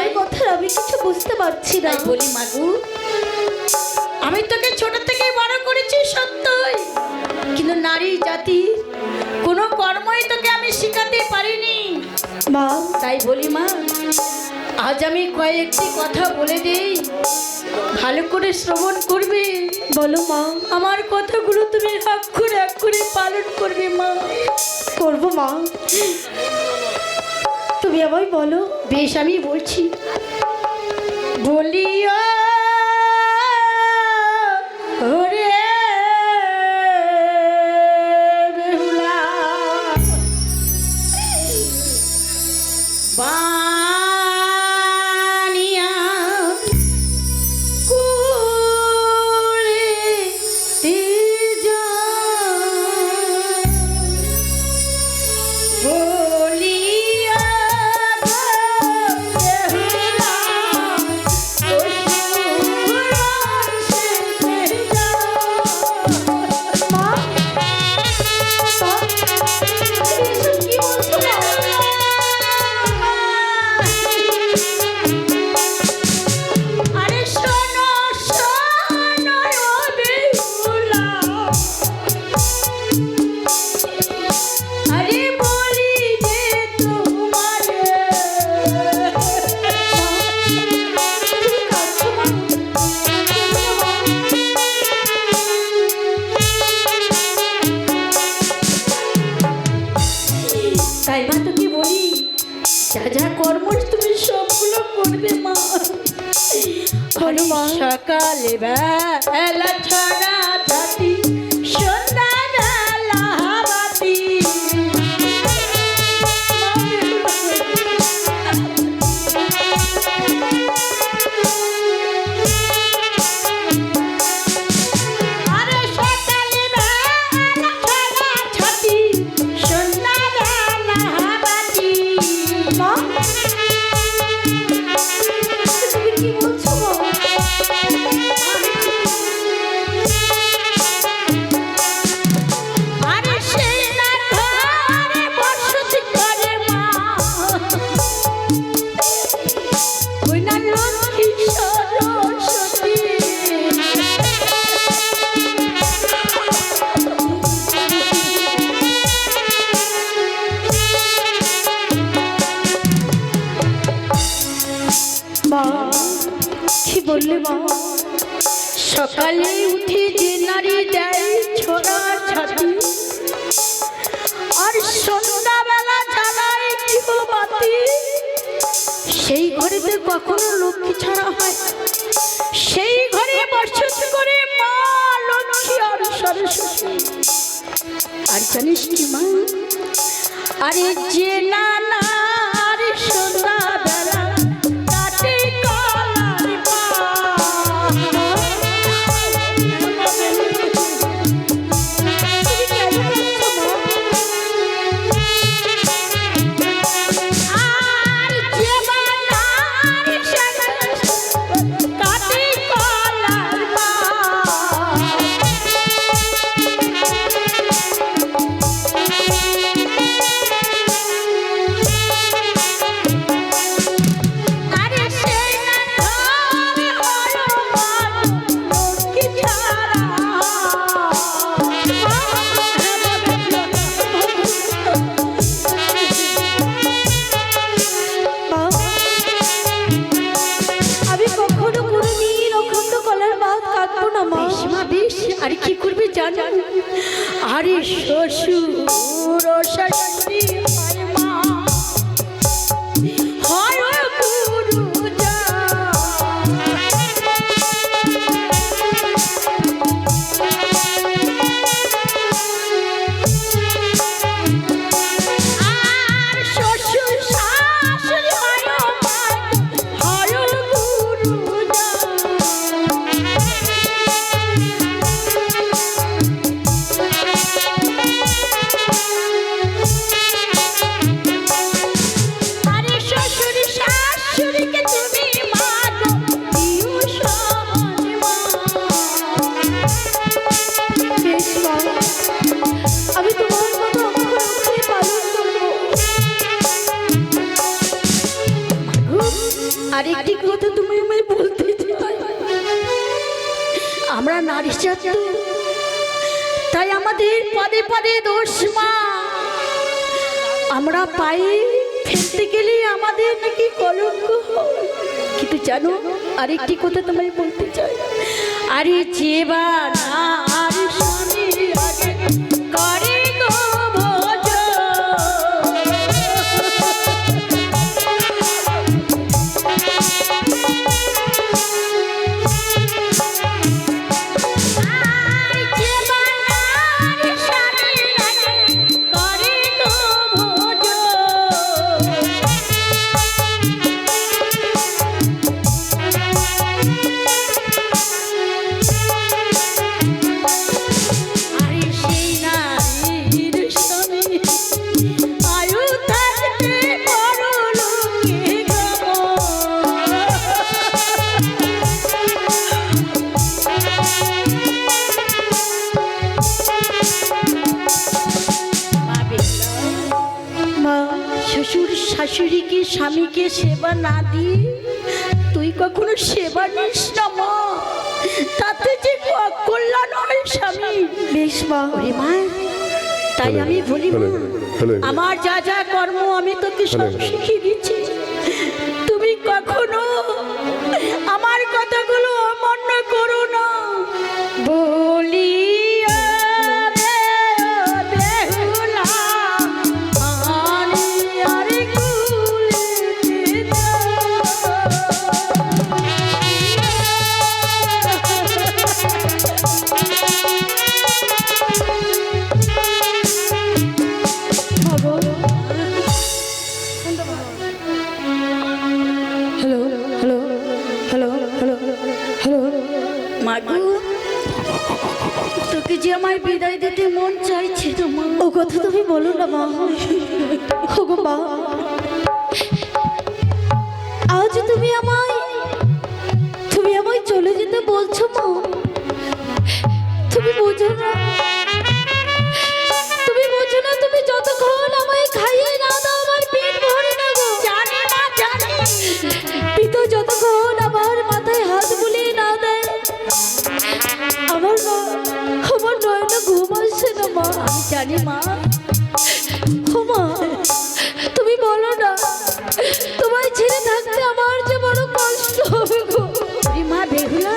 তোমার কথা আমি কিছু বুঝতে পারছি না। বলি মাগু, আমি তোকে ছোট থেকে বড় করেছি সত্যই, কিন্তু নারী জাতি কোনো কর্মই তোকে আমি শিখাতে পারিনি মা। তাই বলি মা, আজ আমি কয়েকটি কথা বলে দেই, ভালো করে শ্রবণ করবে। বলো মা। আমার কথাগুলো তুমি অক্ষরে অক্ষরে পালন করবে মা। করবো মা, তুমি আমায় বলো। বেশ, আমি বলছি। বলিও ওরে বেহুলা, বানিয়া কুড়িতে যা, বলিয়া বেহুলা মা, কি বলছো মা? আরে শোনো শোনো ও বেহুলা, আরে বলি যে তোমারে, তাই মা তোকে বলি, যা যা কর্ম তুমি সবগুলো করবে মা। বলো মা। সকালে বেলা ছড়া জাতি, সন্ধ্যা বেলা বাতি, আরে সকালে বেলা ছড়া ছাতি, সন্ধ্যা বেলা বাতি। মা, তুমি কি বলছো মা? আরে সেই না ঘরে বসতি করে মা, ওই না লক্ষ্মী সরস্বতী, মা, কি বললে মা? সকালে উঠে যে নারী দেয় ছোড়া ছাতি, আর সন্ধ্যাবেলা জ্বালায় গৃহবাতি, সেই ঘরেতে কখনো লক্ষ্মী ছাড়া হয়, সেই ঘরে বসত করে মা লক্ষ্মী আর সরস্বতী। আর জানিস কি মা, আরে যে নানার সন্ধ্যাবেলা কাটে কলার আর যে বানার কাটে কলার আরে সেই না ঘরে হলো লক্ষ্মী ছাড়া, মা, আমি কখনো কোনোদিন অখণ্ড কলার ভাত কাটবো না মা। বেশ মা বেশ, আর কি করবে জানো, আরে শ্বশুর ও শাশুড়ি হয় মা, হয় গুরু যা, আর শ্বশুর শাশুড়ি হয় মা, হয় গুরু যা। আরেকটি কথা তুমি আমায় বলতে চাই, আমরা নারী জাত, তাই আমাদের পদে পদে দোষ মা। আমরা পায়ে ফেলতে গেলে আমাদের নাকি কলঙ্ক হয়। কিন্তু জানো আরেকটি কথা তোমায় বলতে চাই, আরে যে বা না আর স্বামীর আগে করে গো শাশুড়িকে স্বামীকে সেবা না দিয়ে তুই কখনো সেবা নিস না মা, তাতে যে কল্যাণ হয় স্বামী। বেশ মা, ওরে মা, তাই আমি বলি মা, আমার যা যা কর্ম আমি তোকে সব শিখিয়ে দিচ্ছি, তুমি কখনো আমার কথাগুলো অমান্য করো না। বলি তোকে যে আমায় বিদায় দিতে মন চাইছে, ও কথা তুমি বলো না মা। ওগো মা, আজ তুমি আমায় চলে যেতে বলছো মা। তুমি বোঝো না, তুমি যতক্ষণ আমায় খাইয়ে না দাও আমার পেট ভরে না গো। জানি না, জানি পিতা যতক্ষণ আমার মাথায় হাত বুলিয়ে না দেয় আমার নয়না ঘুম আসছে না মা। আমি জানি মা। ও মা, তুমি বলো না, তোমায় ছেড়ে থাকতে আমার যে বড় কষ্ট হবে গো। মা বেহুলা,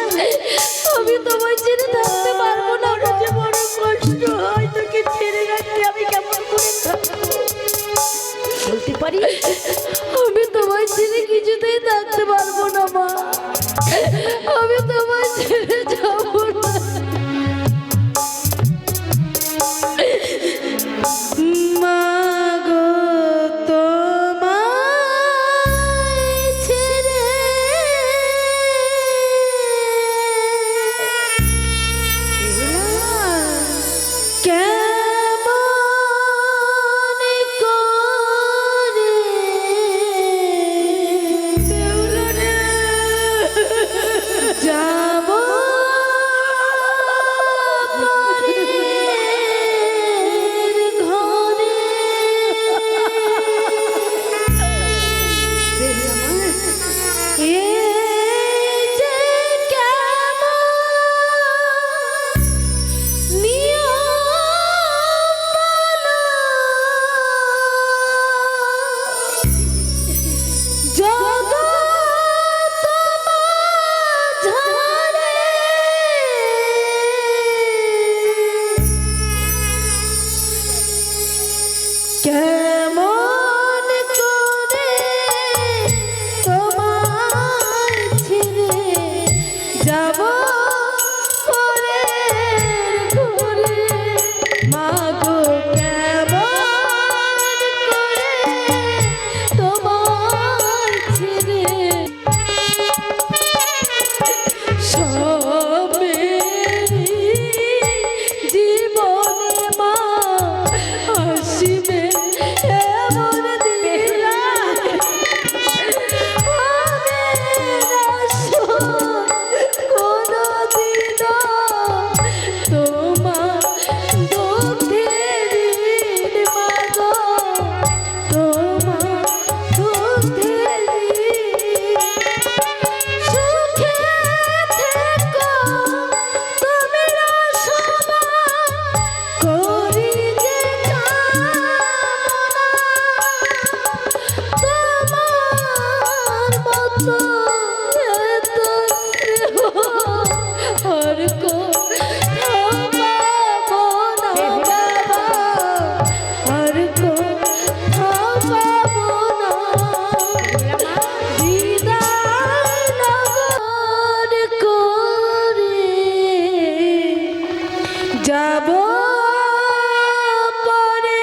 আমি তোমায় ছেড়ে থাকতে পারবো না, যে বড় কষ্ট হয় তোকে ছেড়ে রাখতে আমি কেমন করে বলতে পারি। আমি তোমায় ছেড়ে কিছুতেই থাকতে পারবো না মা, আমি তোমায় ছেড়ে যাবো না। যাব পরে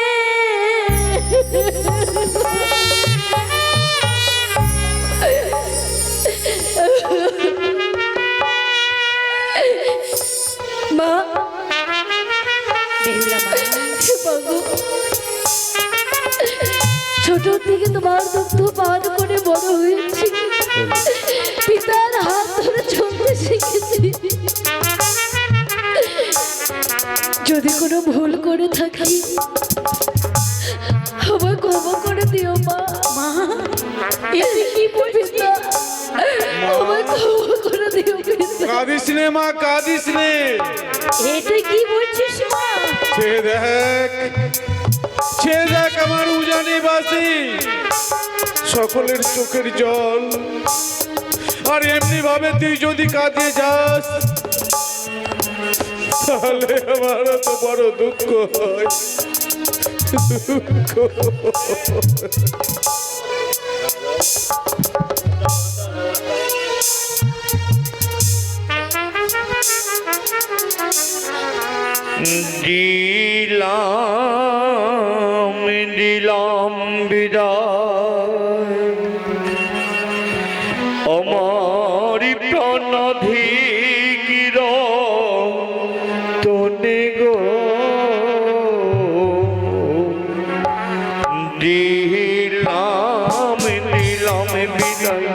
মা বাবু ছোট থেকে তোমার দুগ্ধ পান করে বড় হয়েছি, পিতার হাত ধরে চলতে শিখেছি। যদি কোনো ভুল করে থাকি আমায় ক্ষমা করে দিও মা। মা এতে কি বলছিস? আমায় ক্ষমা করে দিও পিতা। কাঁদিস নে মা, কাঁদিস নে। এতে কি বলছিস মা? ছে দেখ, ছে দেখ আমার উজানি বাসি, সকলের চোখের জল। আর এমনি ভাবে তুই যদি কাঁদিয়ে যাস তাহলে আমার তো বড় দুঃখ হয়, দুঃখ। দিলাম দিলাম বিদায় আমার প্রাণাধিকির তনে গো, দিলাম দিলাম বিদায়।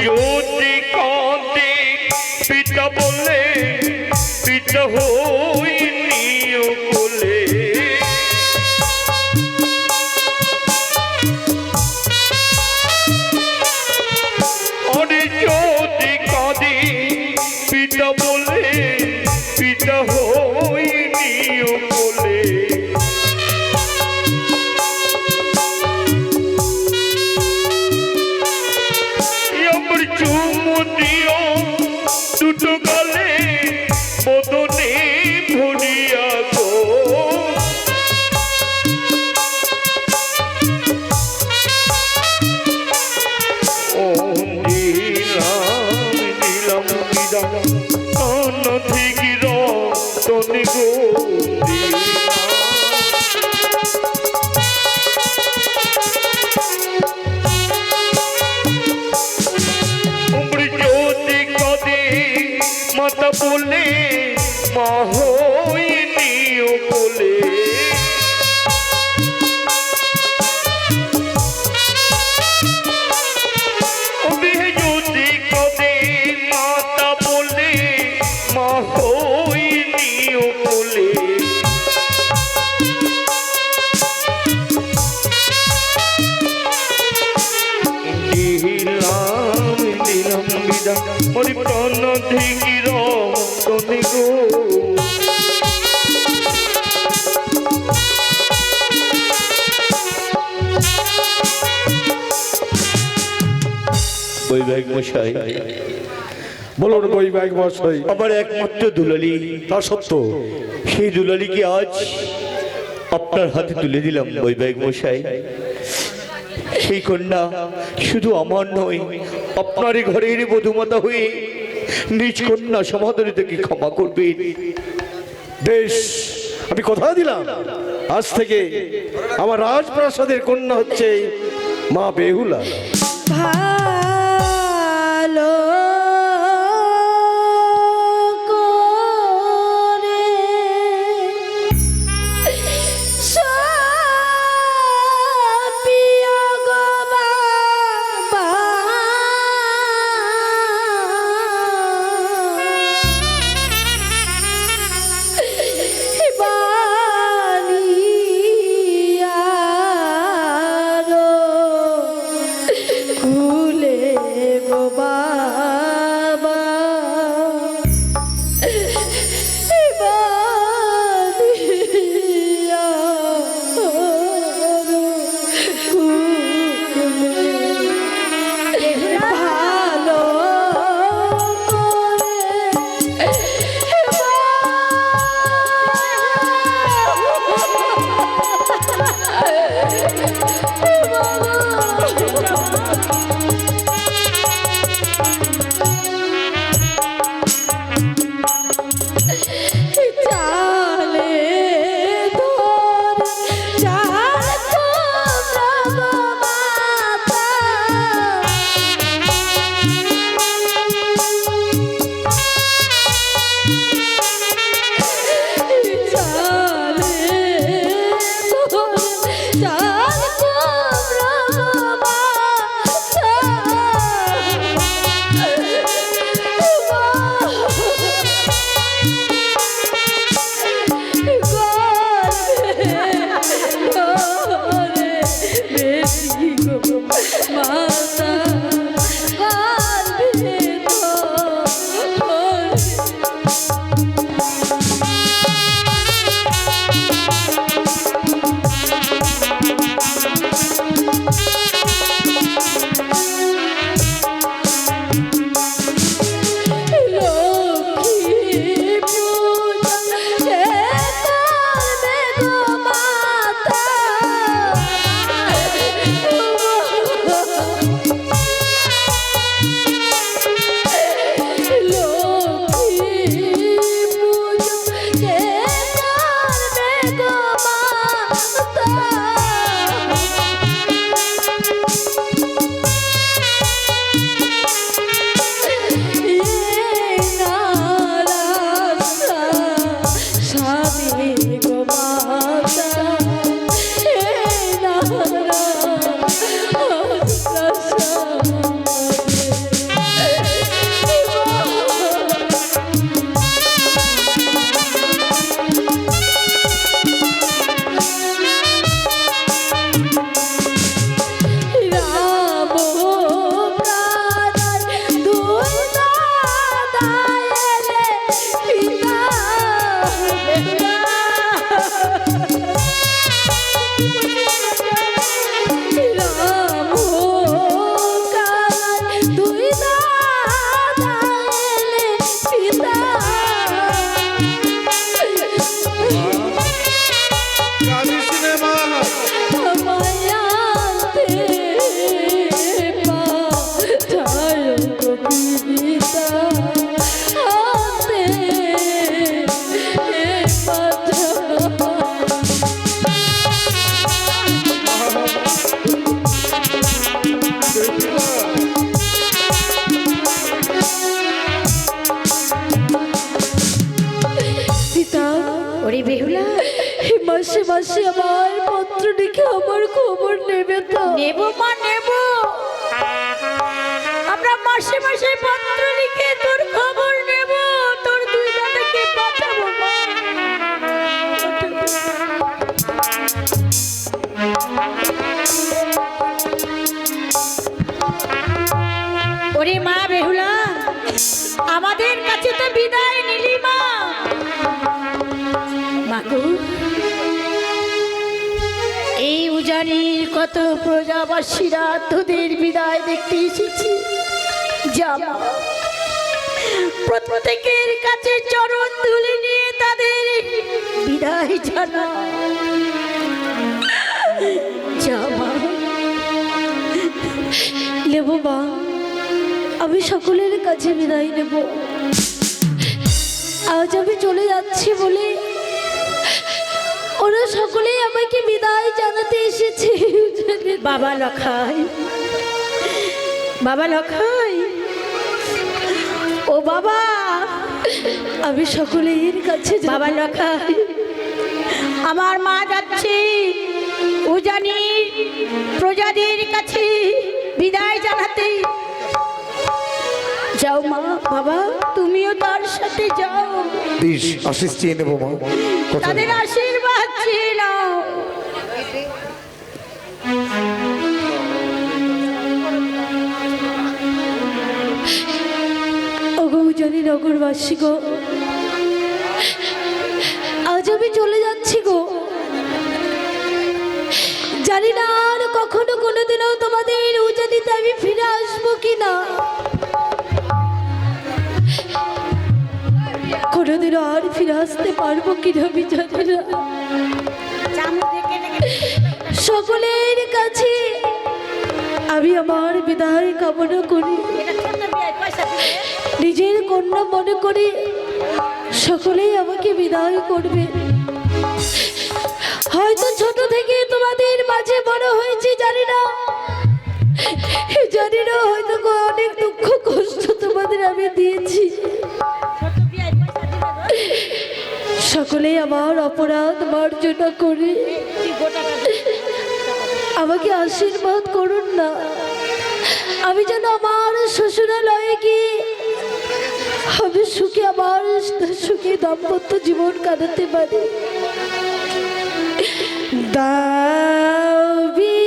যদি কাঁদে পিতা বলে পিতা হইনি বলে, অরে যদি কাঁদে পিতা বলে পিতা হইনি বলে, আমার চুমু দিও দুটো গালে বদনে ভরিয়া গো, ও দিলাম দিলাম বিদায় অনধিকির তনে গো, মাতা বলে মা হইনি বলে, যদি কবে মাতা বলে মা হইনি বলে, দিলাম দিলাম বিদায় মোর প্রাণ ধিকির তনে গো। বৈবাহিক মশাই, বলুন বৈবাহিক মশাই। আমার একমাত্র দুলালি, তা সত্য। সেই দুলালিকে আজ আপনার হাতে তুলে দিলাম বৈবাহিক মশাই। সেই কন্যা শুধু আমার নয়, আপনারই ঘরের বধূমাতা হয়ে নিজ কন্যা সমাদরে থেকে ক্ষমা করবেন। বেশ, আমি কথা দিলাম আজ থেকে আমার রাজপ্রাসাদের কন্যা হচ্ছে মা বেহুলা। ভালো করে সাপিয়া গো বাবা, বালিয়া রো গো মাতা গর্ভে মাসে মাসে আমার পত্র লিখে আমার খবর নেবে তো? নেব মা নেব, আমরা মাসে মাসে পত্র লিখে তোর খবর নেব, তোর দুই দাদাকে পাঠাবো মা। ওরে মা বেহুলা, আমাদের কাছে তো বিদায় নিলি মা। মাকু, এই উজানির কত প্রজাবাসীরা তোদের বিদায় দেখতে এসেছি। যা মা, প্রত্যেকের কাছে চরণ ধুলে নিয়ে তাদের বিদায় জানা। যা মা। নেব মা, আমি সকলের কাছে বিদায় নেব। আজ আমি চলে যাচ্ছি বলে ওরা সকলেই আমাকে বিদায় জানাতে এসেছে। বাবা লখাই, বাবা লখাই, ও বাবা, আমি সকলের কাছে বাবা লখাই, আমার মা যাচ্ছে উজানি প্রজাদের কাছে বিদায় জানাতে। যাও মা। বাবা, তুমিও তার সাথে যাও, প্লিজ আশিস চেয়ে নেবো মা, কথা তাদের আশীর্বাদ চেয়ে নাও। ওগো উজানি নগরবাসী গো, আজ আমি চলে যাচ্ছি গো। জানি না আর কখনো কোনোদিনও তোমাদের উজানিতে আমি ফিরে আসবো কিনা, কোনোদিনও আর ফিরে আসতে পারবো কিনা আমি জানি না। সকলের কাছে আমি আমার বিদায় কামনা করি, নিজের কন্যা মনে করি সকলেই আমাকে বিদায় করবে। হয়তো ছোট থেকে তোমাদের মাঝে বড় হয়েছে, জানি না হয়তো অনেক দুঃখ কষ্ট তোমাদের আমি দিয়েছি। সকলেই আমার অপরাধ মার্জনা করে আমাকে আশীর্বাদ করুন না, আমি যেন আমার শ্বশুরালয়ে গিয়ে আমি সুখে আমার সুখে দাম্পত্য জীবন কাটাতে পারি। দাবি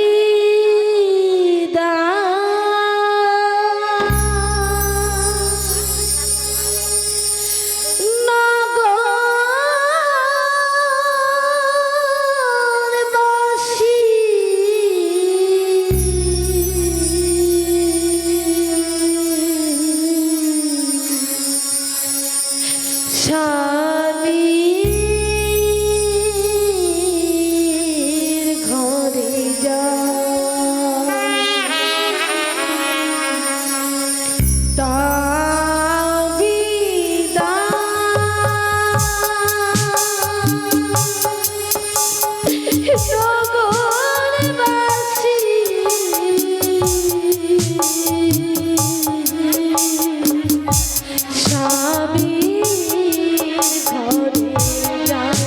স্বামীর ঘরে যায়।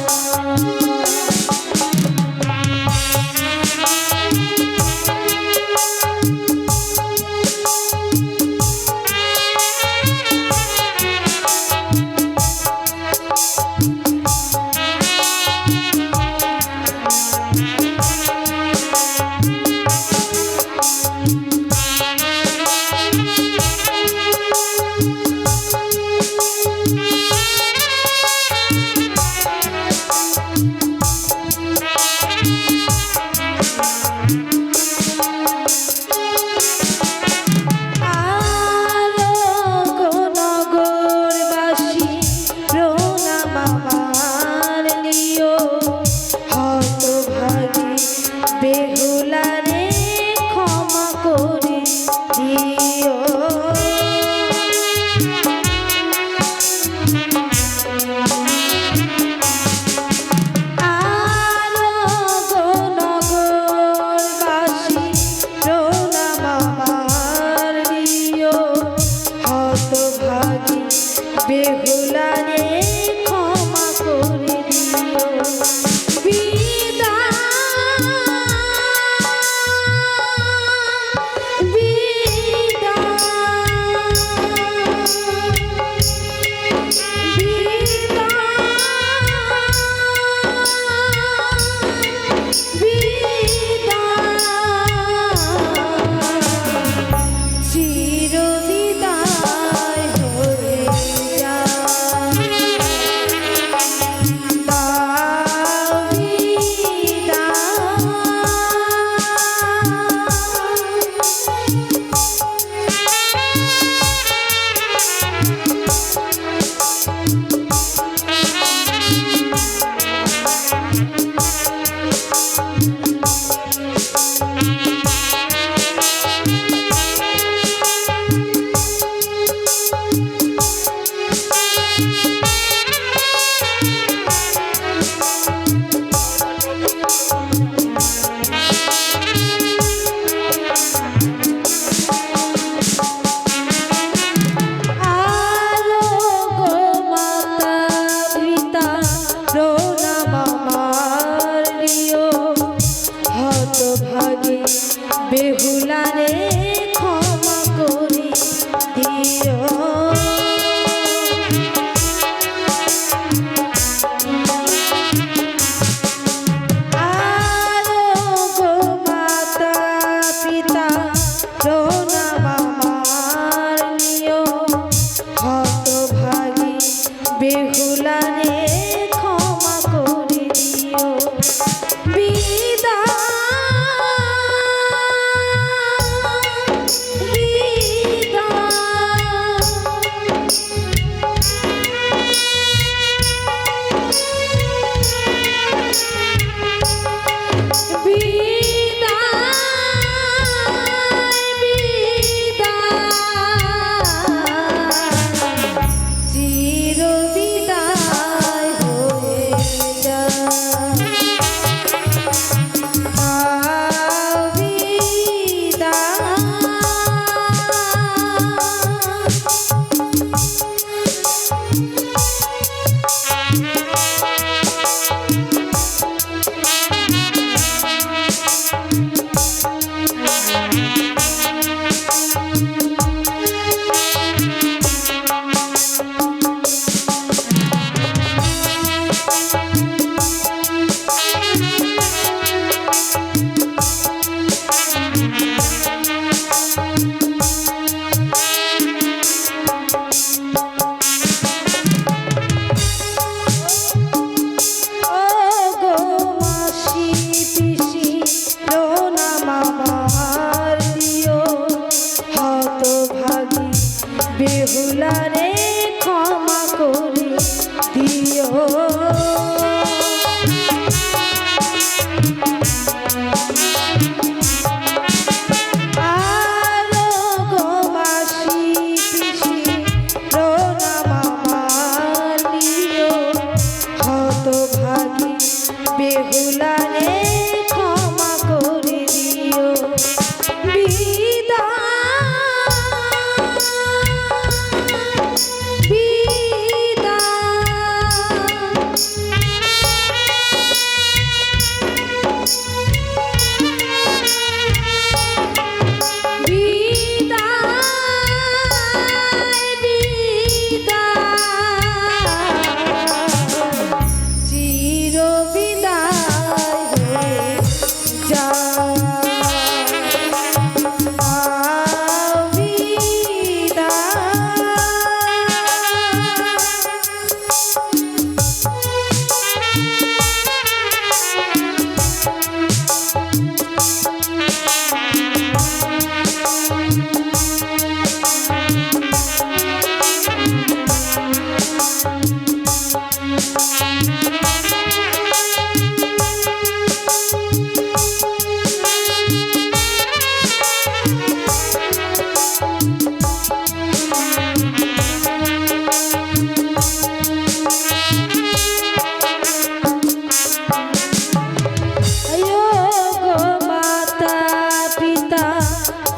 বেহুলারে ক্ষমা করে দিও। আরো গো নগরবাসী প্রণাম আমার দিও, হতভাগী বেহুলারে ক্ষমা করে দিও। চিরবিদায় হয়ে যায়।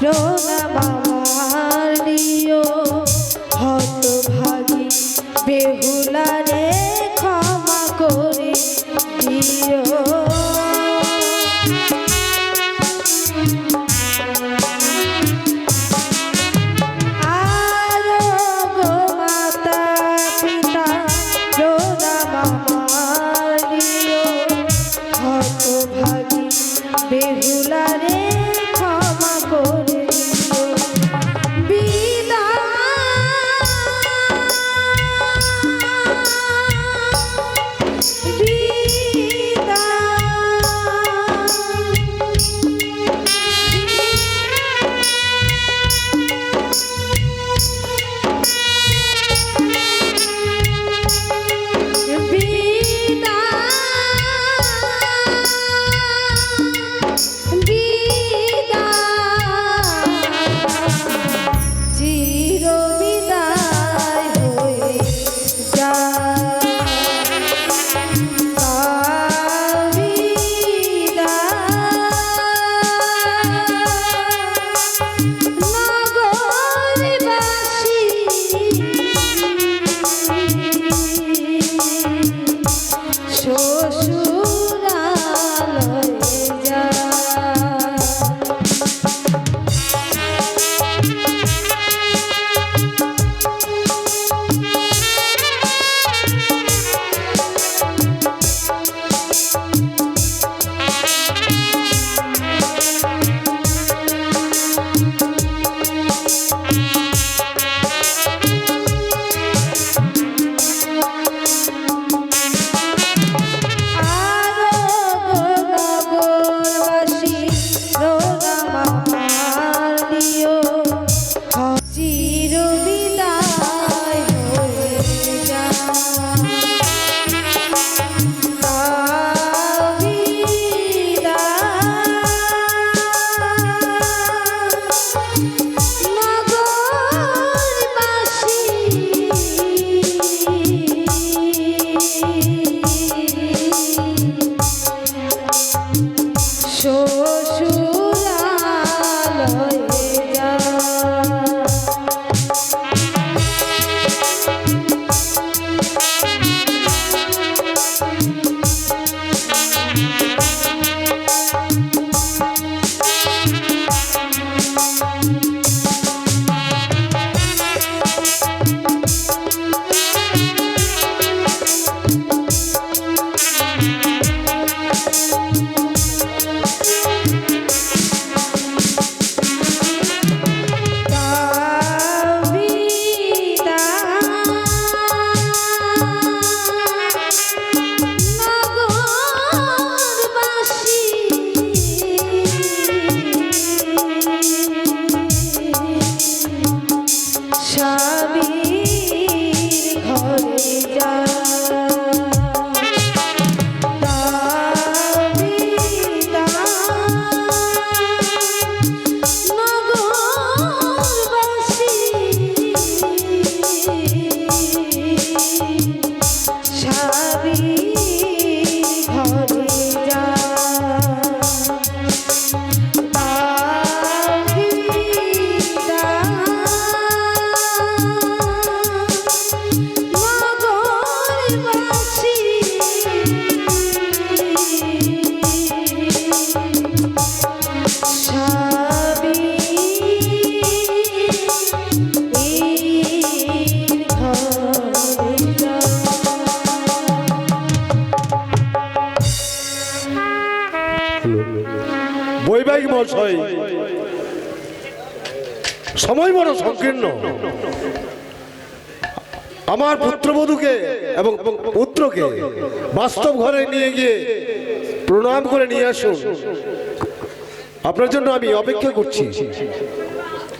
প্রণাম আমার নিও হতভাগী বেহুলারে ক্ষমা করে দিও বেহুলারে ক্ষমা করে দিও বৈবাহিক মশাই, সময় বড় সংকীর্ণ। আমার পুত্রবধূকে এবং পুত্রকে বাস্তব ঘরে নিয়ে গিয়ে প্রণাম করে নিয়ে আসুন। আপনার জন্য আমি অপেক্ষা করছি।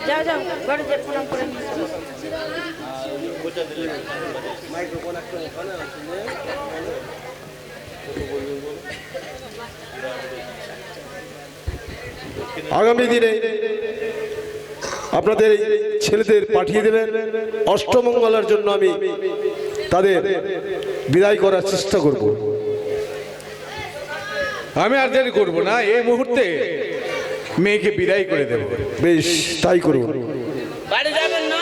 যাও যাও ঘরে যে প্রণাম করে নিয়ে এসো। আগামী দিনে আপনাদের ছেলেদের পাঠিয়ে দেবেন অষ্টমঙ্গলার জন্য। আমি তাদের বিদায় করার চেষ্টা করব। আমি আর দেরি করবো না। এই মুহূর্তে মেয়েকে বিদায় করে দেব। বেশ তাই করুন। বাড়ি যাবেন না?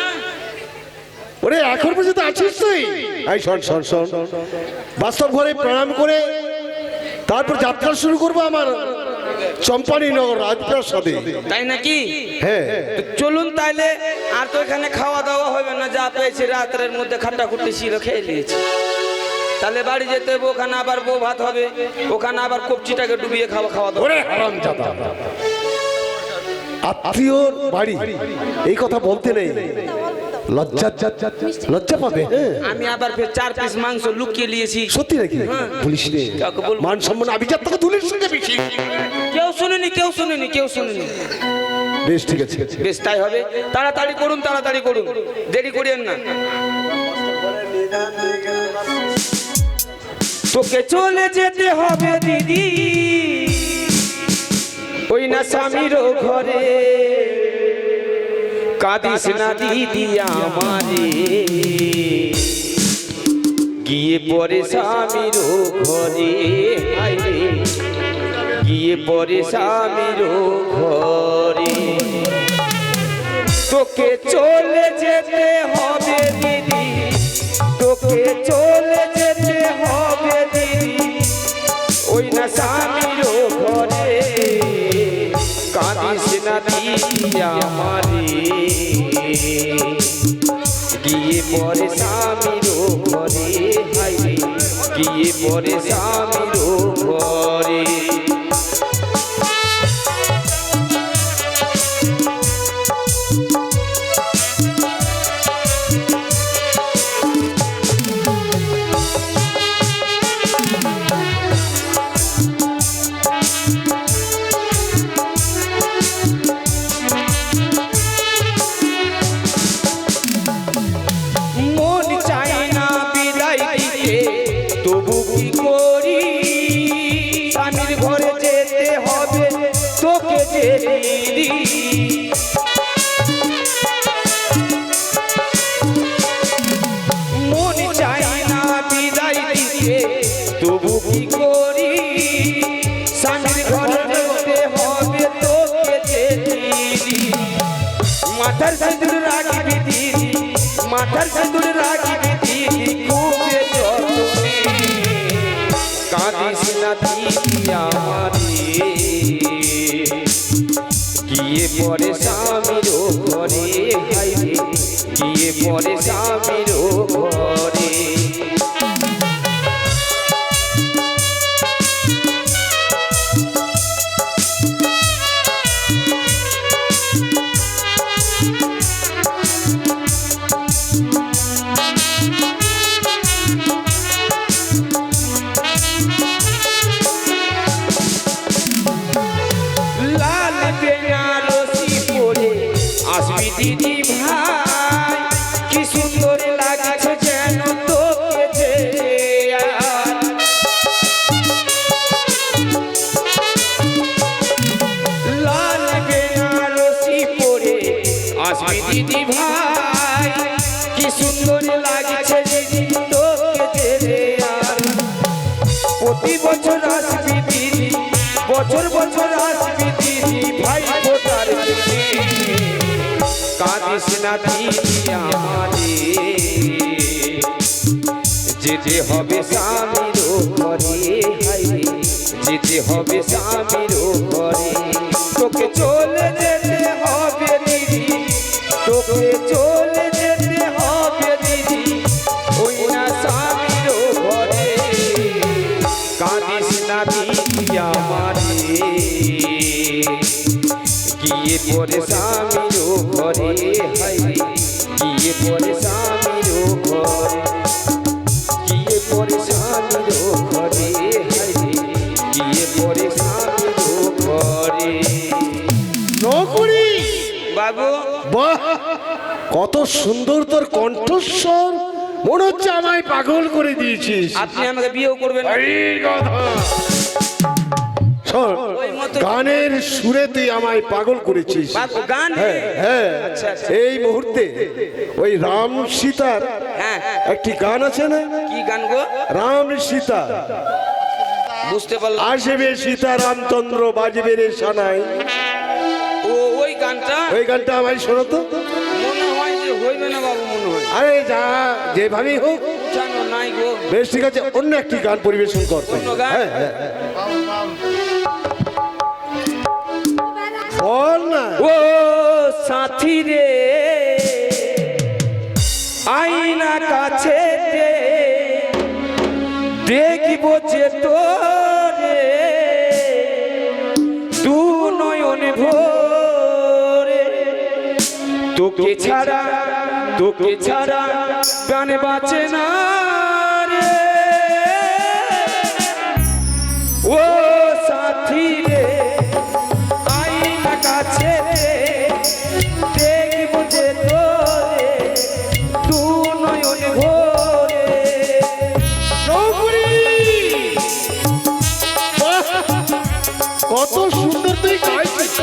ওরে এখন পর্যন্ত আছিস তুই? এই শোন শোন শোন, বাস্তব ঘরে প্রণাম করে তারপর যাত্রা শুরু করবো আমার চম্পানীনগর রাজপ্রাসাদে। তাই নাকি? হ্যাঁ তো চলুন তাইলে। আর তো এখানে খাওয়া দাওয়া হবে না, যা পেয়েছি রাতের মধ্যে খাটাখুটি ছিল খেয়ে নিয়েছি। তাহলে বাড়ি যেতে হবে, ওখানে আবার বউ ভাত হবে, ওখানে আবার কবজিটাকে ডুবিয়ে খাওয়া দাওয়া। ওরে হারামজাদা, আত্মীয়র বাড়ি এই কথা বলতে নেই, লজ্জা লজ্জা পাবে। হ্যাঁ আমি আবার ফের 4 পিস মাংস লুকিয়ে নিয়েছি। সত্যি নাকি? বলিস রে, কাউকে বলবো না। মান সম্মান আভিজাত থেকে দুলের সঙ্গে বেশি। কেউ শুনেনি, কেউ শুনেনি, কেউ শুনেনি। বেশ ঠিক আছে। বেশ তাই হবে। তাড়াতাড়ি করুন, তাড়াতাড়ি করুন, দেরি করিয়েন না। তোকে চলে যেতে হবে দিদি, ওই না স্বামীর ঘরে। কাঁদিস না দিদি আমারে, গিয়ে পরে স্বামীর ঘরে। হায়রে, গিয়ে পরে স্বামীর ঘরে। তোকে চলে যেতে হবে দিদি, তোকে চলে যেতে হবে দিদি, ওই না স্বামীর ঘরে। কাঁদিস না দিদি আমারে, গিয়ে পরে স্বামীর ঘরে। হায়রে, গিয়ে পরে স্বামীর ঘরে। মন চায় না বিদায় দিতে, তবু কি করি? স্বামীর ঘরে যেতে হবে তোকে যে দিদি। মন চায় না বিদায় দিতে, তবু কি করি? স্বামীর ঘরে যেতে হবে তোকে যে দিদি। মাথার সিঁদুর রাখবি দিদি, মাথার সিঁদুর রাখবি দিদি, খুবই যত্নে। কাঁদিস না দিদি আমারে, গিয়ে পরে স্বামীর ঘরে। হায়রে, গিয়ে পরে স্বামীর ঘরে। লাল বেনারসি পরে আসবি দিদি ভাই, কি সুন্দর লাগছে যেন তোকে যে। লাল বেনারসি পরে আসবি দিদি ভাই, কি সুন্দর লাগছে দিদি তোকে যে। আর প্রতি বছর আসবি দিদি, বছর বছর আসবি দিদি, ভাই ফোটার দিনে। কাঁদিস না দিদি আমারে, যেতে হবে স্বামীর ঘরে। হায়রে, যেতে হবে স্বামীর ঘরে। তোকে চলে যেতে হবে দিদি, তোকে চলে যেতে হবে দিদি, ওই না স্বামীর ঘরে। কাঁদিস না দিদি আমারে, গিয়ে পরে স্বামীর ঘরে। হায়রে, গিয়ে পরে স্বামীর ঘরে, গিয়ে পরে স্বামীর ঘরে। হায়রে, গিয়ে পরে স্বামীর ঘরে। নকুড়ি বাবু, বাহ, কত সুন্দর তোর কণ্ঠস্বর, মনে হচ্ছে আমায় পাগল করে দিয়েছিস। আপনি আমাকে বিয়েও করবেন? এই কথা শোন, গানের সুরে তুই আমায় পাগল করেছিস। বাবু, গান? হ্যাঁ হ্যাঁ, আচ্ছা, আচ্ছা। এই মুহূর্তে ওই রাম সীতার হ্যাঁ। একটি গান আছে না, কি গান গো? রাম সীতা। বুঝতে পারলাম। আসবে সীতা রামচন্দ্র, বাজবে রে সানাই, ওই গানটা আমায় শোনো তো। মনে হয় যে হইবে না বাবু, মনে হয় আরে যা যেভাবেই হোক, জানো নাই গো। বেশ ঠিক আছে, অন্য একটি গান পরিবেশন কর। অন্য গান? হ্যাঁ হ্যাঁ বল না। ও সাথী রে আইনা কাছে দেখিব যে তোরে দু নয়ন ভরে, তোকে ছাড়া প্রাণ বাঁচে না রে। ও সাথী রে আইনা কাছে দেখব যে তোরে দু নয়ন ভরে। নৌকরি! বাহ! কত সুন্দর তুই গাইছিস।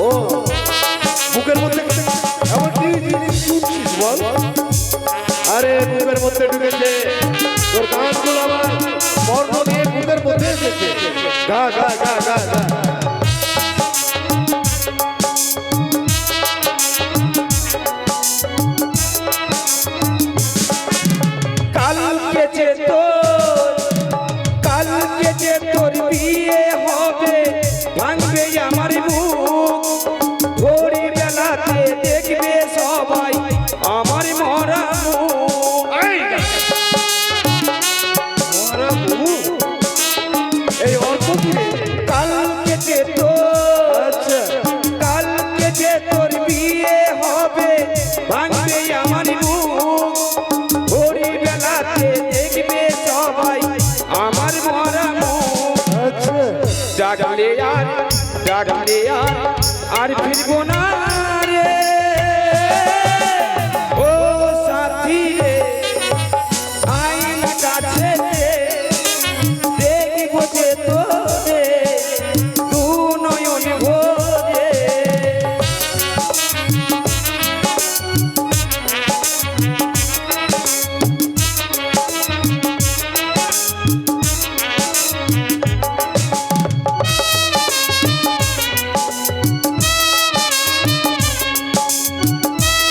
ও বুকের মধ্যে এমন কি জিনিস শুনছিস বল? আরে বুকের মধ্যে ঢুকেছে তোর গানগুলো, আমার মর্ম দিয়ে বুকের মধ্যে এসেছে। গা গা গা গা গা। কালকে যে তোর বিয়ে হবে, ভাঙবে আমার বুক। ভোরি বেলাতে দেখবে সবাই আমার মরা মুখ। মরা মুখ? এই অল্প দিনে? কালকে যে আচ্ছা তোর বিয়ে হবে, ভাঙবে আমার বুক। ভোরি বেলাতে দেখবে সবাই আমার মরা মুখ। আচ্ছা ডাকলে আর ফিরবো না রে। ও সাথী রে আইনা কাছে দেখব যে তোরে দু নয়ন ভরে।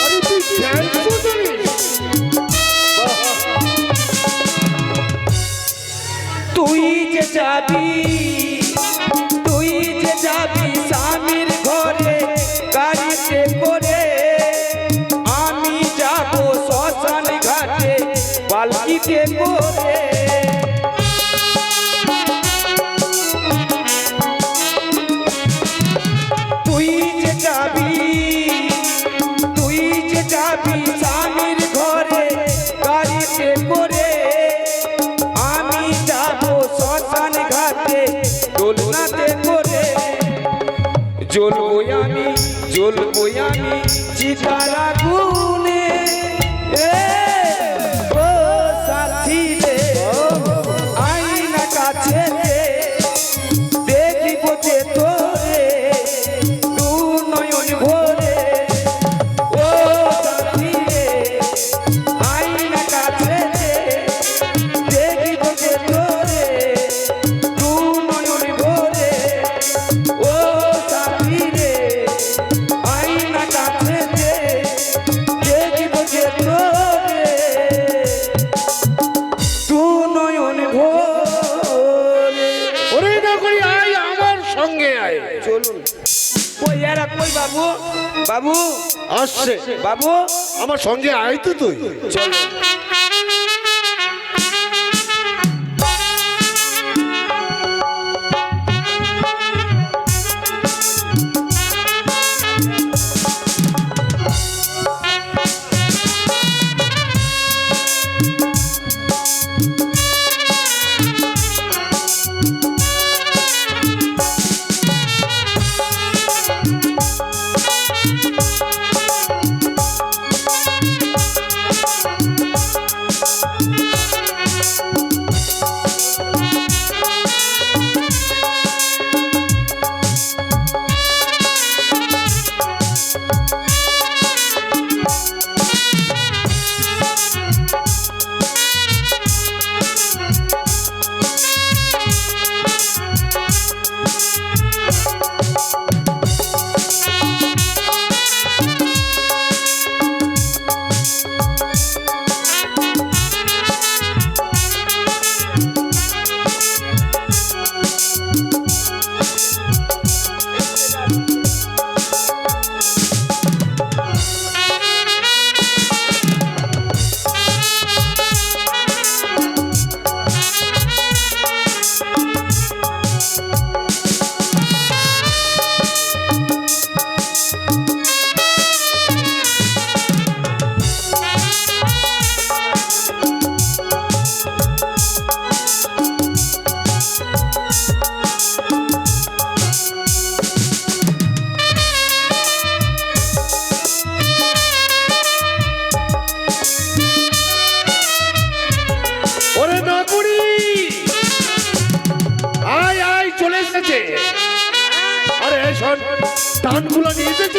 আরে তুই ড্যান্সও জানিস? তুই যে যাবি স্বামীর ঘরে গাড়িতে করে, আমি যাব শ্মশান ঘাটে পালকিতে করে। তুই যে যাবি স্বামীর ঘরে গাড়িতে করে, আমি যাব শ্মশান ঘাটে দোলনাতে করে। জ্বলবো আমি চিতার আগুনে। ও সাথী রে আইনা কাছে দেখিব যে তোরে দু নয়ন ভরে। ও সাথী রে আইনা কাছে দেখিব যে তোরে দু নয়ন ভরে। ও সাথী রে আইনা কাছে দেখিব যে তোরে দু নয়ন ভরে। ওরে নৌকরি আয় আমার সঙ্গে আয়। চলুন। কই এরা কই বাবু? বাবু আসছে বাবু আমার সঙ্গে আয় তো তুই। চলুন।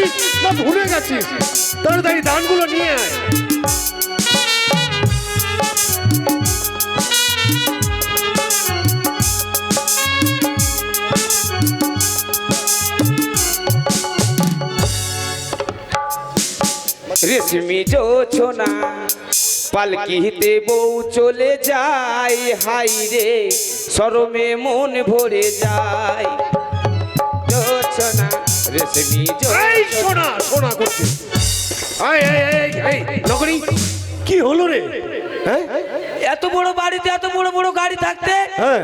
আছিস না ভুলে গেছিস? তাড়াতাড়ি দানগুলো নিয়ে আয়। রেশমি জোছনা পালকিতে বউ চলে যায়, হাই রে শরমে মন ভরে যায়। জোছনা রেশমি এই সোনা সোনা করছিস। আয় এই এই এই নগরী, কি হলো রে? হ্যাঁ এত বড় বাড়িতে এত বড় বড় গাড়ি থাকতে, হ্যাঁ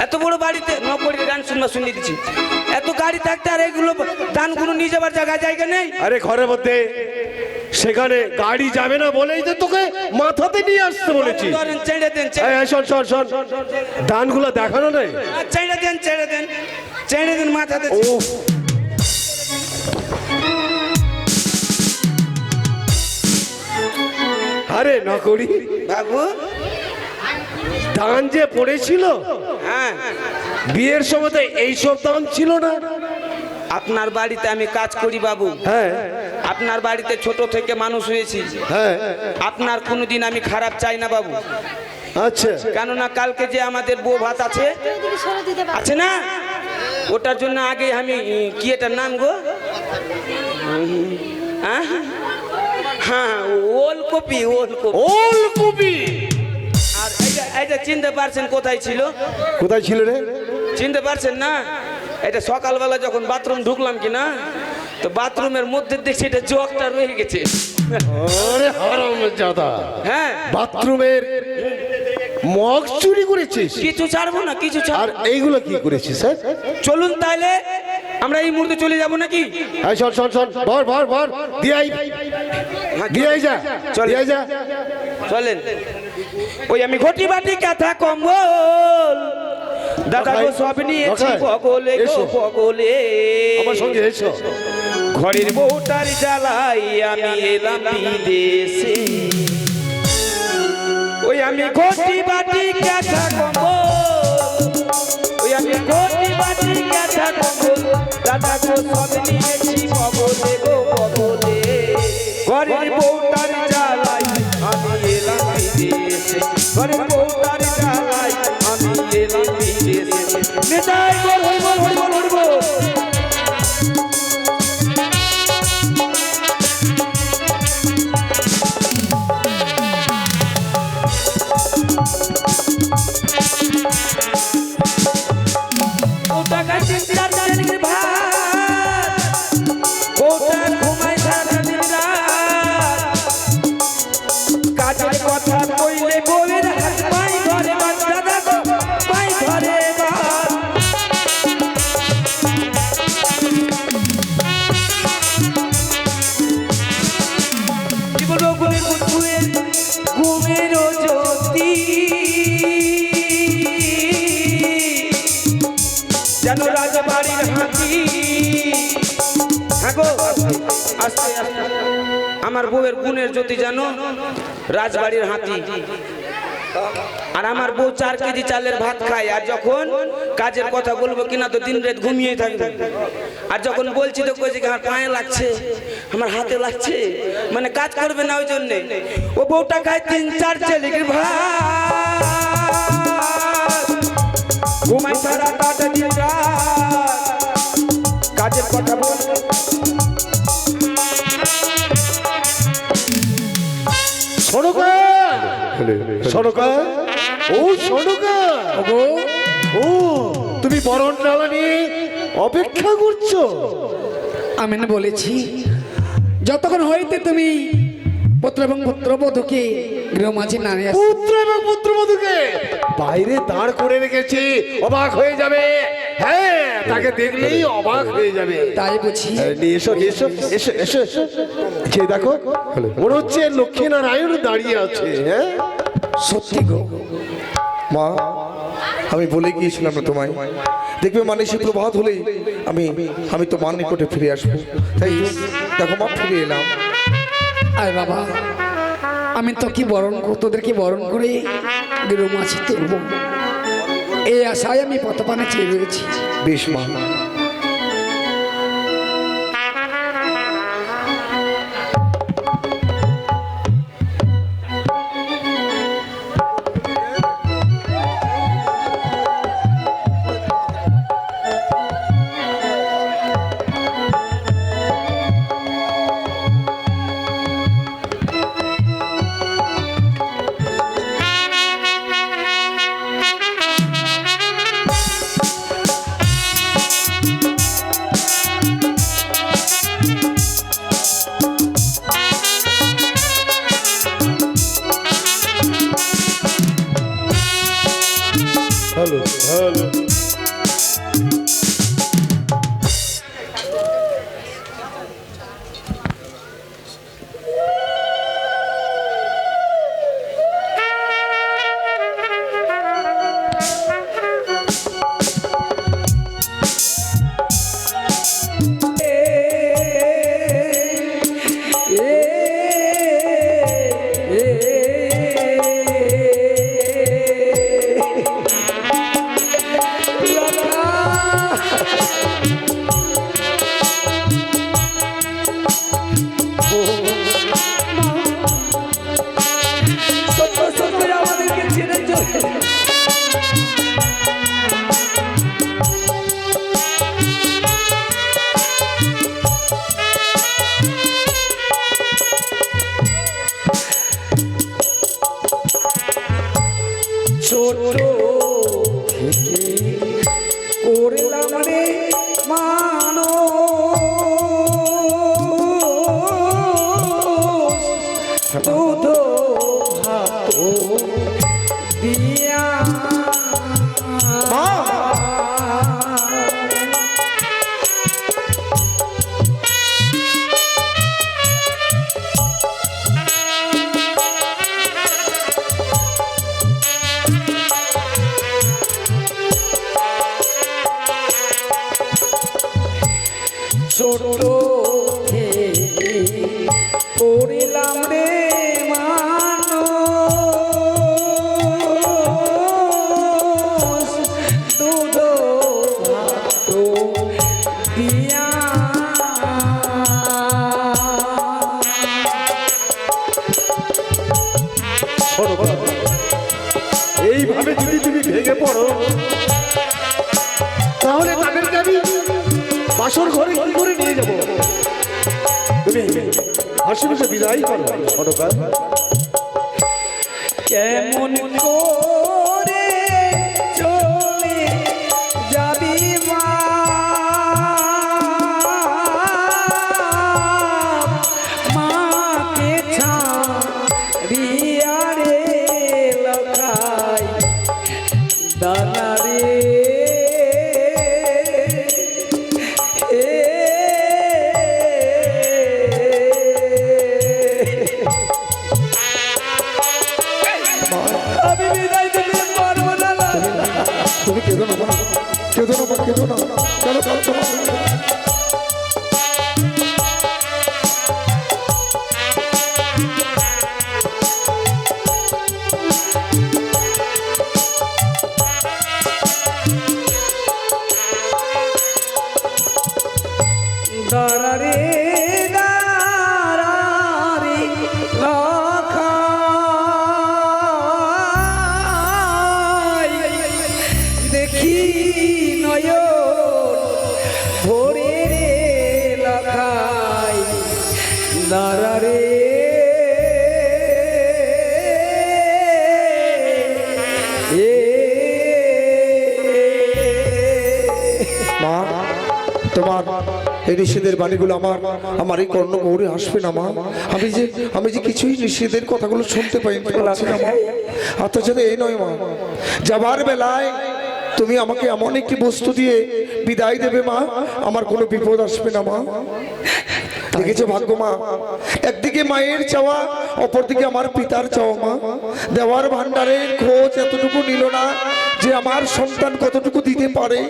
এত বড় বাড়িতে নকরের গান শুনিয়ে দিচ্ছি, এত গাড়ি থাকতে আর এগুলো দানগুলো নিয়ে যাবার জায়গা নেই। আরে ঘরের মধ্যে সেখানে গাড়ি যাবে না বলেই তো তোকে মাথাতে নিয়ে আসতে বলেছি। ধরেন, ছেড়ে দেন, এই, এই, শোন শোন শোন, দানগুলো দেখানো নেই। ছেড়ে দেন, ছেড়ে দেন, ছেড়ে দেন মাথাতে। ও আরে নকরি বাবু, দান যে পড়েছিল, হ্যাঁ বিয়ের সময় তো এইসব দান ছিল না। আপনার বাড়িতে আমি কাজ করি বাবু, হ্যাঁ আপনার বাড়িতে ছোট থেকে মানুষ হয়েছি, হ্যাঁ আপনার কোনোদিন আমি খারাপ চাই না বাবু। আচ্ছা কেননা কালকে যে আমাদের বউ ভাত আছে, আছে না, ওটার জন্য আগে আমি কি এটার নাম গো, হ্যাঁ হ্যাঁ ওলকপি, ওলকপি। ওলকপি আর এইটা চিনতে পারছেন কোথায় ছিল? কোথায় ছিল রে? চিনতে পারছেন না? এটা সকালবেলা যখন বাথরুম ঢুকলাম কি না, তো বাথরুমের মধ্যে দেখছি এটা জগটা রয়ে গেছে। আরে হারামজাদা, হ্যাঁ বাথরুমের মগ চুরি করেছিস? কিছু ছাড়বো না, কিছু আর ছাড়। এইগুলো কি করেছিস স্যার? চলুন তাহলে আমরা এই মুহূর্তে চলে যাব নাকি? এই শোন শোন শোন, ভর ভর ভর দিয়ে আই, দিয়ে আই যা, চল। দিয়ে আই যা। চলেন। ওই আমি ঘটি বাটি কাঁথা কম্বল দাদা গো সব নিয়েছি বগলে গো এসো। বগলে, আমার সঙ্গে এসো। ঘরের বউটার জ্বালাই আমি এলাম বিদেশে। ওই আমি ঘটি বাটি কাঁথা কম্বল, ওই আমি ঘটি বাটি কাঁথা কম্বল দাদা গো সব নিয়েছি বগলে গো বগলে, ঘরের বউটার জ্বালাই আমি এলাম বিদেশে, ঘরের বউটার জ্বালাই আমি এলাম বিদেশে। নেতাই বল হরি বল হরি বল হরি বল। ওটা খাই তিন চার দিনের ভাত, ওটা ঘুমাই সারা দিন রাত, কাজের কথা কইলে বউয়ের হাত পাই ধরে বাদ দাদা গো পাই ধরে বাদ। কি বলবো ঘুমের বুঝুয়ের ঘুমের জ্যোতি, যেন রাজবাড়ির হাতি। হ্যাঁ গো আস্তে আস্তে, আমার বউয়ের গুণের জ্যোতি জানো রাজবাড়ির হাতি। আর আমার বউ 4 কেজি চালের ভাত খায়, আর যখন কাজের কথা বলবো কিনা তো দিন রাত ঘুমিয়ে থাকবে, আর যখন বলছি তো কইছে আমার পায়ে লাগছে, আমার হাতে লাগছে, মানে কাজ করবে না ওই জন্যে। ও বউটা খায় 3-4 চালের ভাত, ঘুমাই সারা রাত দিন রাত, কাজের কথা বল। সড়কা সড়কা, ও সড়কা, ও তুমি বরণ ডালা নিয়ে অপেক্ষা করছো? আমি না বলেছি যতক্ষণ হইতে তুমি পুত্র এবং পুত্রবধূকে গৃহ মাঝে নারী পুত্র এবং পুত্রবধূকে বাইরে দাঁড় করে রেখেছি, অবাক হয়ে যাবে। হ্যাঁ, তাকে দেখলেই অবাক হয়ে যাবে। তাই বুঝি নিয়ে এসো নিয়ে এসো, এসো এসো এসো। যে দেখো মনে হচ্ছে লক্ষ্মী নারায়ণ দাঁড়িয়ে আছে। হ্যাঁ সত্যি গো মা, আমি বলে গিয়েছিলাম না তোমায়, দেখবে মানে সে প্রভাত হলেই আমি আমি তো মার নিকটে ফিরে আসবো। তাই দেখো মা, ফিরে এলাম। আরে বাবা, আমি তো কি বরণ তোদেরকে বরণ করে গৃহ মাঝে তুলব। এই আশায় আমি পথপানে চেয়ে রয়েছি। বেশ মা। হ্যালো হ্যালো ছোট থেকে করলাম রে মানুষ, দুধ ভাত দিয়া ছোট থেকে করিলাম রে মানুষ, দুধ ভাত দিয়া এইভাবে যদি তুমি ভেঙে পড়ো তাহলে তাদেরকে আমি বাসর ঘরে কি করে নিয়ে যাবো? তুমি হাসি মুখে বিদায় করো সরকার। কেমন করে চলে যাবি মা, মাকে ছাড়িয়া রে লখাই দানা রে। আমি বিদায় দিতে পারবো না। তুমি কেঁদো না মা, কেঁদো না মা, কেঁদো না। চলো চলো চলো। দাঁড়া রে দাঁড়া রে লখাই, দেখি নয়ন ভরে রে লখাই, দাঁড়া রে মা, তোমার এই নিষেধের বাণীগুলো আমার এই কর্ণগৌরে আসবে না মা। আমি যে কিছুই নিষেধের কথাগুলো শুনতে পাচ্ছি না মা। অথচ এই নয় মা, যাবার বেলায় তুমি আমাকে এমন একটি বস্তু দিয়ে বিদায় দেবে মা, আমার কোনো বিপদ আসবে না মা। দেখেছো ভাগ্য মা, একদিকে মায়ের চাওয়া, অপরদিকে আমার পিতার চাওয়া মা। দেওয়ার ভান্ডারের খোঁজ এতটুকু নিল না যে আমার সন্তান কতটুকু দিতে পারে।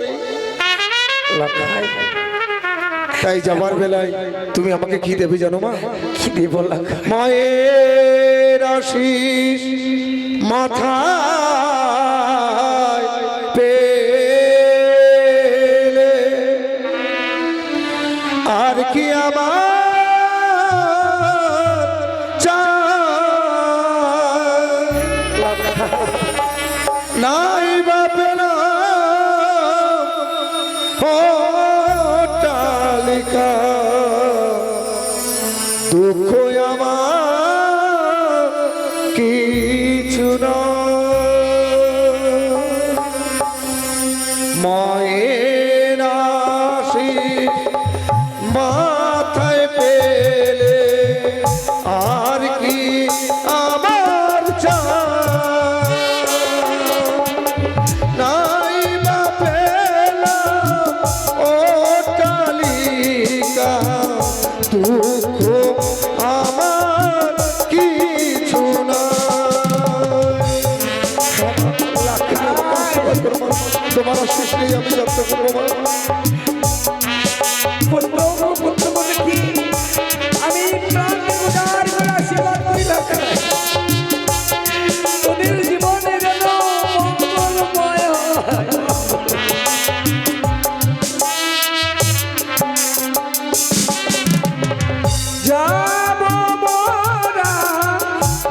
তাই যাবার বেলায় তুমি আমাকে কি দেবে জানো মা? কি দেব? মায়ের আশিস মাথায় কি আমার চাই নাই বা পেলাম অট্টালিকা দুঃখ আমার কিছু নয় মায়ের আশীষ মাথায় পেলে আর কি আমার চাই নাই বা পেলাম অট্টালিকা দুঃখ আমার কিছু নাই তোমার আশীষ নেই আমি যাত্রা করবো মা। আমি প্রাণ উদার করে আশীর্বাদ করি তোদের জীবনে যেন মঙ্গলময় হয়। যাব মোরা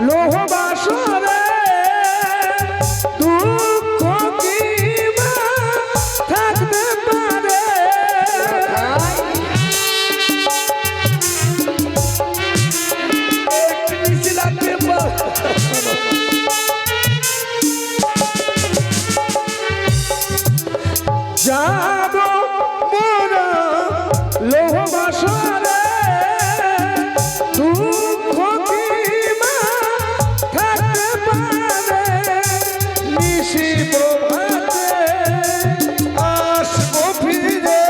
লোহ বাসরে দুঃখ কি বা থাকতে পারে যাব মোরা লোহ বাসরে দুঃখ কি বা থাকতে পারে নিশি প্রভাতে আসবো ফিরে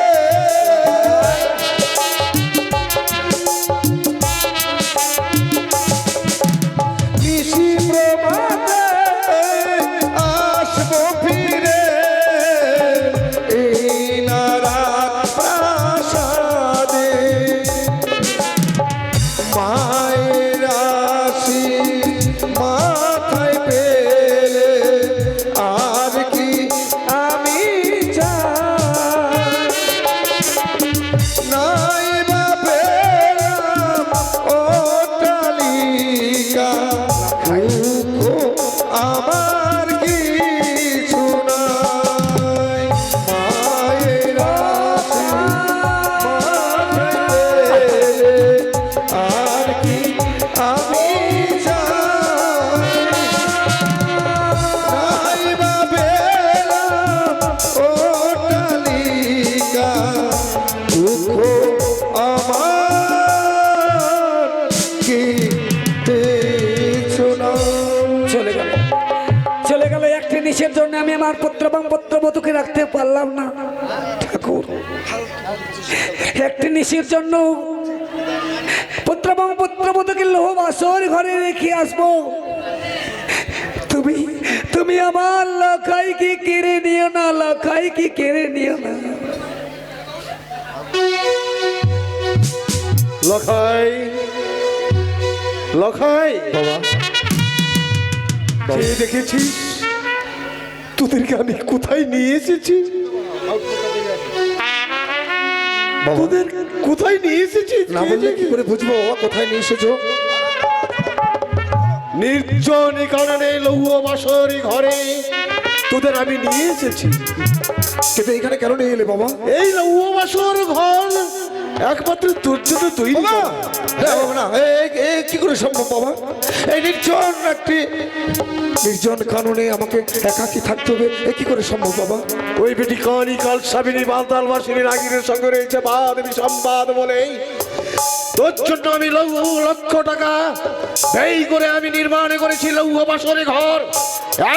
নিশি প্রভাতে আসবো ফিরে এই নারায়ণ প্রাসাদে মায়ের আশীষ মাথায় পেলে আর কি আমি চাই নাই বা পেলাম অট্টালিকা দুঃখ আমার কিছু নাই মায়ের আর কি আমি চাই নাই বা পেলাম অট্টালিকা দুঃখ আমার কিছু নাই। চলে গেল একটি নিশের জন্য আমি আমার পুত্র এবং পুত্রবধূকে রাখতে পারলাম না ঠাকুর। একটি নিশের জন্য পুত্র এবং পুত্রবধূকে লোহ বাসর ঘরে রেখে আসবো। তুমি আমার লখাই কি কেড়ে নিও না, লখাই কি কেড়ে নিও না। লখাই লখাই বাবা কে দেখেছিস তোদেরকে আমি কোথায় নিয়ে এসেছি তোদের কোথায় নিয়ে এসেছি না বললে কি করে বুঝবো বাবা কোথায় নিয়ে এসেছো? নির্জন কারণে লৌহ বাসরি ঘরে তোদের আমি নিয়ে এসেছি। কিন্তু এখানে কেন নিয়ে এলে বাবা? এই লৌহ বাসর ঘর একমাত্র তোর জন্য তৈরি বাবা করা। হ্যাঁ বাবা না কি করে সম্ভব বাবা? এই নির্জন কারণে আমাকে একাকি থাকতে হবে, এ কি করে সম্ভব বাবা? ওই বেটি কানি কাল সাবিনী বালতাল বাসিনী নাগিনের সঙ্গে রয়েছে বাদ বিসম্বাদ বলে তোর জন্য আমি লক্ষ টাকা ব্যয় করে আমি নির্মাণ করেছি লৌহ বাসরে ঘর।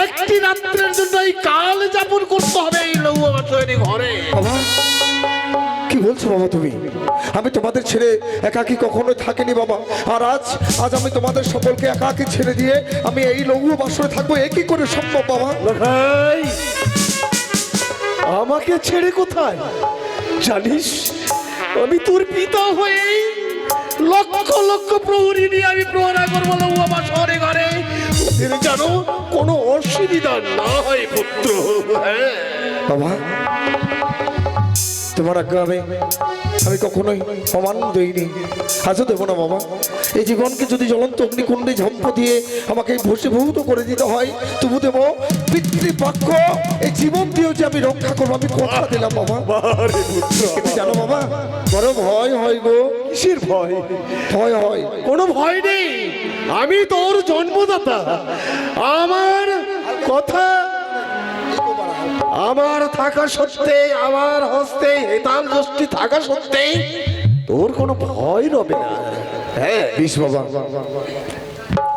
একটি রাত্রের জন্য এই কাল যাপন করতে হবে এই লৌহ বাসরে ঘরে। বাবা কি বলছো বাবা তুমি? আমি তোমাদের ছেড়ে একাকি কখনো থাকিনি বাবা, আর আজ আমি তোমাদের সকলকে একাকি ছেড়ে দিয়ে আমি এই লৌহ বাসরে থাকবো, এ কি করে সম্ভব বাবা? লখাই আমাকে ছেড়ে কোথায় জানিস? আমি তোর পিতা হয়ে লক্ষ লক্ষ প্রহরী নিয়ে আমি প্রহরা করবো লৌহ বাসরে ঘরে, ওদের যেন কোনো অসুবিধা না হয় পুত্র। হ্যাঁ বাবা তোমার আজ্ঞা আমি কখনোই অমান্য দেইনি, আজও দেবো না বাবা। এই জীবনকে যদি জ্বলন্ত অগ্নিকুণ্ডে ঝম্প দিয়ে আমাকে ভস্মীভূত করে দিতে হয়, তবু দেবো পিতৃপক্ষ এই জীবন দিয়েও যে আমি রক্ষা করবো, আমি কথা দিলাম বাবা। কিন্তু জানো বাবা, বড় ভয় হয় গো। কিসের ভয়? ভয় হয়, কোনো ভয় নেই, আমি তোর জন্মদাতা। আমার কথা, আমার থাকা সত্ত্বে, আমার হস্তে হেতাল যষ্টি থাকা সত্ত্বে তোর কোনো ভয় রবে না। হ্যাঁ বিশ বাবা,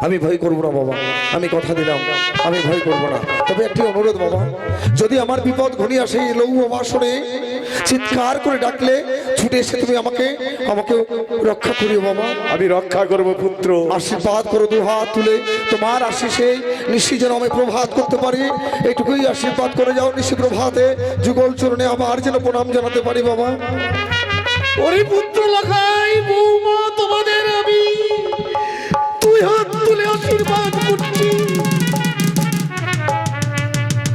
আমি ভয় করবো না বাবা, আমি কথা দিলাম আমি ভয় করবো না। তবে একটি অনুরোধ বাবা, যদি আমার বিপদ ঘনিয়ে আসে এই লৌহ বাসনে, চিৎকার করে ডাকলে ছুটে এসে তুমি আমাকে রক্ষা করিও বাবা। আমি রক্ষা করব পুত্র। আশীর্বাদ করো দু হাত তুলে, তোমার আশিসে নিশি যেন আমি প্রভাত করতে পারি, এইটুকুই আশীর্বাদ করে যাও। নিশি প্রভাতে যুগল চরণে আবার যেন প্রণাম জানাতে পারি বাবা। ওরে পুত্র লাখাই বৌমা, তোমাদের আমি দুই হাত তুলে আশীর্বাদ করছি।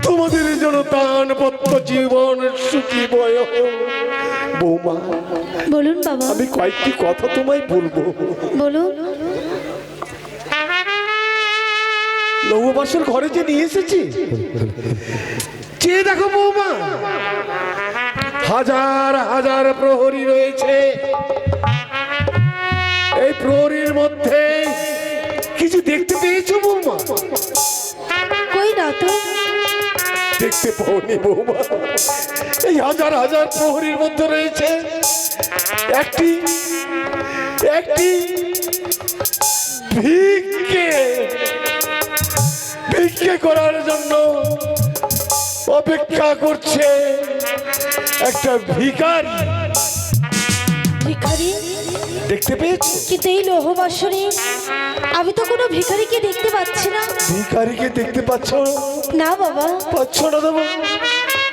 তোমাদের যেন দানপত্র জীবন সুখী বয় হোক। বৌমা, বলুন বাবা, আমি কয়েকটি কথা তোমায় বলবো। বলুন। লৌহবাসের ঘরে যে নিয়ে এসেছি, চেয়ে দেখো বৌমা, হাজার হাজার প্রহরী রয়েছে। এই প্রহরীর মধ্যে কিছু দেখতে পেয়েছো বৌমা? কই না তো। দেখতে পাওনি বৌমা? এই হাজার হাজার প্রহরীর মধ্যে রয়েছে একটি ভিক্ষে করার জন্য অপেক্ষা করছে একটা ভিখারি। ভিখারি? দেখতে পেয়েছো? কিন্তু এই লৌহবাসনে আমি তো কোনো ভিখারিকে দেখতে পাচ্ছি না। ভিখারিকে দেখতে পাচ্ছ না বাবা। পাচ্ছ না দেবো?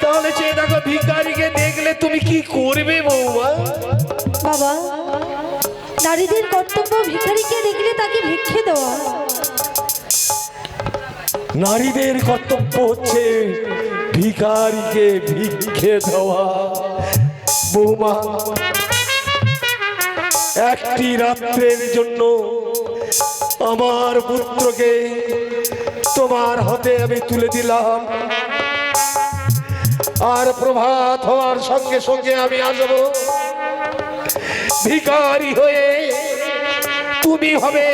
তাহলে চেয়ে দেখো, ভিখারিকে দেখলে তুমি কি করবে বৌমা? বাবা, নারীদের কর্তব্য ভিখারিকে দেখলে তাকে ভিক্ষে দেওয়া। নারীদের কর্তব্য হচ্ছে ভিখারিকে ভিক্ষে দেওয়া। বৌমা, একটি রাত্রের জন্য আমার পুত্রকে তোমার হাতে আমি তুলে দিলাম, আর প্রভাত হওয়ার সঙ্গে সঙ্গে আমি আসব। ভিখারি হয়ে তুমি হবে